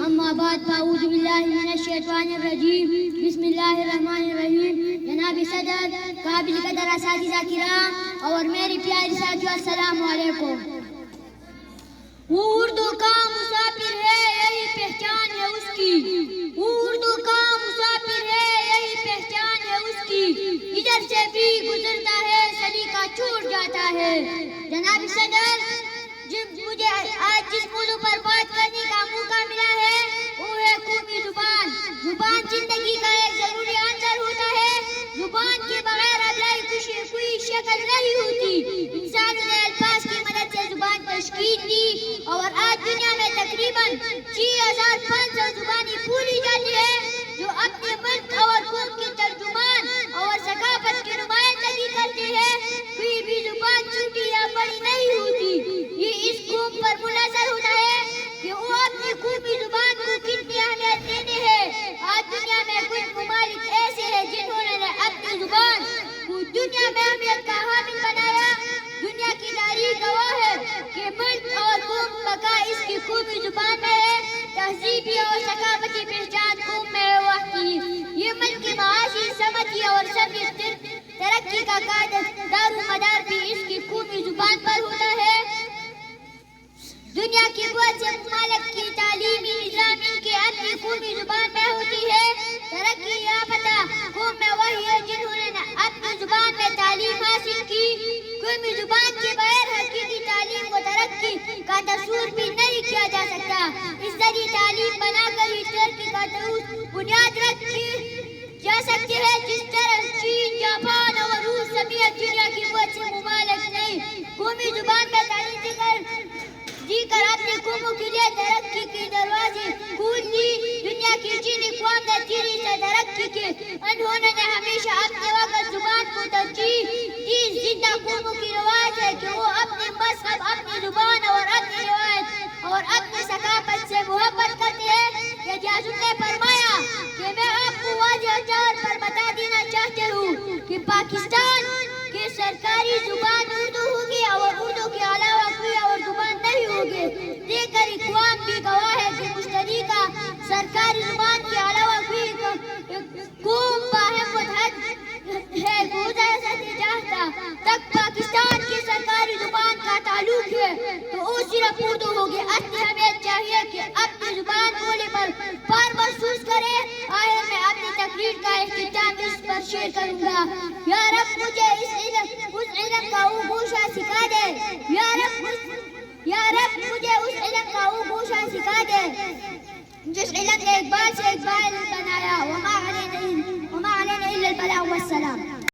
اما بعد فاعوذ باللہ من الشیطان الرجیم بسم اللہ الرحمن الرحیم. جناب صدر، قابل قدر اساتذہ کرام اور میری پیاری ساتھیوں، السلام علیکم. وہ اردو کا مسافر ہے، یہی پہچان ہے اس کی. وہ اردو کا مسافر ہے، یہی پہچان ہے اس کی. ادھر سے بھی گزرتا ہے، سلیقہ چھوٹ جاتا ہے. جناب صدر، مجھے آج جس موضوع پر بات کرنے کا موقع ملا ہے وہ ہے قومی زبان. زبان زندگی کا ایک ضروری عنصر ہوتا ہے. زبان کے بغیر ابلائی کوئی شکل نہیں ہوتی. انسانوں نے الفاظ کی مدد سے زبان تشکیل دی اور آج دنیا میں تقریباً 6500 زبانیں بولی جاتی ہے جو اپنے ملک اور قوم کے ترجمان اور ثقافت کی نمائندگی کرتے ہیں. کوئی بھی زبان چھوٹی یا بڑی نہیں ہوتی. یہ اس قوم پر منحصر ہوتا ہے کہ وہ اپنی قومی زبان کو کتنی اہمیت دیتے ہیں. آج دنیا میں کچھ ممالک ایسے ہیں جنہوں نے اپنی زبان کو دنیا میں اہمیت کا حامل بنایا. دنیا کی تاریخ گواہ ہے کہ ملک اور قوم بقا اس کی قومی زبان میں ہے. تہذیبی اور ثقافتی پہچان قوم میں ہے وحدی. یہ ملک کی معاشی، سماجی اور سبھی ترقی کا دار و مدار بھی اس کی قومی زبان پر ہوتا ہے. دنیا کی بہت سے ممالک کی تعلیمی نظام ان کے اپنی قومی زبان میں ہوتی ہے. ترقی یافتہ قوم میں وہی ہے جنہوں نے اپنی زبان میں تعلیم حاصل کی. قومی زبان کے بغیر حقیقی تعلیم و ترقی کا تصور بھی نہیں کیا جا سکتا. اس ذریعے تعلیم بنا کر ہی ترقی کا بنیاد رکھی جا سکتی ہے. جس طرح چین، جاپان اور روس سمیت دنیا کی بہت سے ممالک نے قومی زبان میں تعلیم دی کر اپنی قوموں کے لیے ترقی کے دروازے کھول دی. دنیا کی جن اقوام نے تیزی سے ترقی کی، انہوں نے ہمیشہ اپنے وقت زبان کو ترجیح دی. زندہ قوموں کی رواج ہے کہ وہ اپنے مذہب، اپنی زبان اور اپنی روایت اور اپنی ثقافت سے محبت کرتے ہیں. حضرت نے فرمایا کہ میں آپ کو واضح طور پر بتا دینا چاہتے ہوں کہ پاکستان کی سرکاری زبان اردو ہوگی اور اردو کے علاوہ کوئی اور زبان نہیں ہوگی. دیگر اقوام بھی گواہ ہے کہ مشترکہ سرکاری زبان کے علاوہ کوئی قوم باہم متحد ہے گزر جاتا تک پاکستان کی سرکاری زبان کا تعلق ہے تو وہ صرف اردو ہوگی. اصلی ہمیں چاہیے کہ اپنی زبان بولنے پر فخر محسوس کرے. آخر میں اپنی تقریر کا اختتام اس پر شیئر کروں گا. یا رب مجھے اس علم کا وہ گوشہ سکھا دے. یا رب مجھے اس علم کا وہ گوشہ سکھا دے جس علم نے اقبال سے اقبال